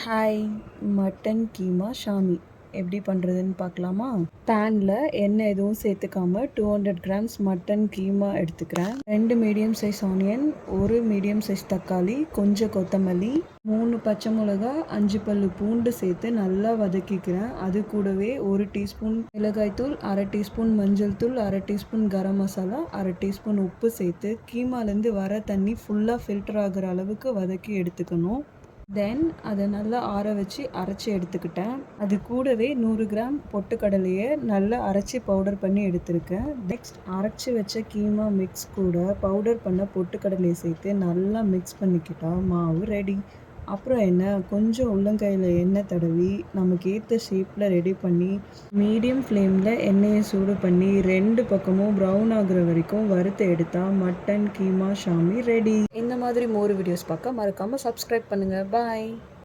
Hi! Mutton keema Xiaomi எப்படி பண்ணுறதுன்னு பார்க்கலாமா? பேனில் எண்ணெய் எதுவும் சேர்த்துக்காம 200 கிராம்ஸ் மட்டன் கீமா எடுத்துக்கிறேன். 2 medium size onion, 1 medium size தக்காளி, கொஞ்சம் கொத்தமல்லி, 3 பச்சை மிளகா, 5 பல்லு பூண்டு சேர்த்து நல்லா வதக்கிக்கிறேன். அது கூடவே 1 டீஸ்பூன் மிளகாய்த்தூள், 1/2 டீஸ்பூன் மஞ்சள் தூள், 1/2 டீஸ்பூன் கரம் மசாலா, 1/2 டீஸ்பூன் உப்பு சேர்த்து கீமாலேருந்து வர தண்ணி ஃபுல்லாக ஃபில்டர் ஆகிற அளவுக்கு வதக்கி எடுத்துக்கணும். தென் அதை நல்லா ஆற வச்சு அரைச்சி எடுத்துக்கிட்டேன். அது கூடவே 100 கிராம் பொட்டுக்கடலையை நல்லா அரைச்சி பவுடர் பண்ணி எடுத்திருக்கேன். நெக்ஸ்ட் அரைச்சி வச்ச கீமா மிக்ஸ் கூட பவுடர் பண்ண பொட்டுக்கடலையை சேர்த்து நல்லா மிக்ஸ் பண்ணிக்கிட்டா மாவு ரெடி. அப்புறம் என்ன, கொஞ்சம் உள்ளங்கையில் எண்ணெய் தடவி நமக்கு ஏற்ற ஷேப்பில் ரெடி பண்ணி மீடியம் ஃப்ளேமில் எண்ணெயை சூடு பண்ணி 2 பக்கமும் ப்ரௌன் ஆகுற வரைக்கும் வறுத்து எடுத்தால் மட்டன் கீமா ஷாமி ரெடி. இந்த மாதிரி மோர் வீடியோஸ் பார்க்க மறக்காமல் சப்ஸ்கிரைப் பண்ணுங்கள். பாய்.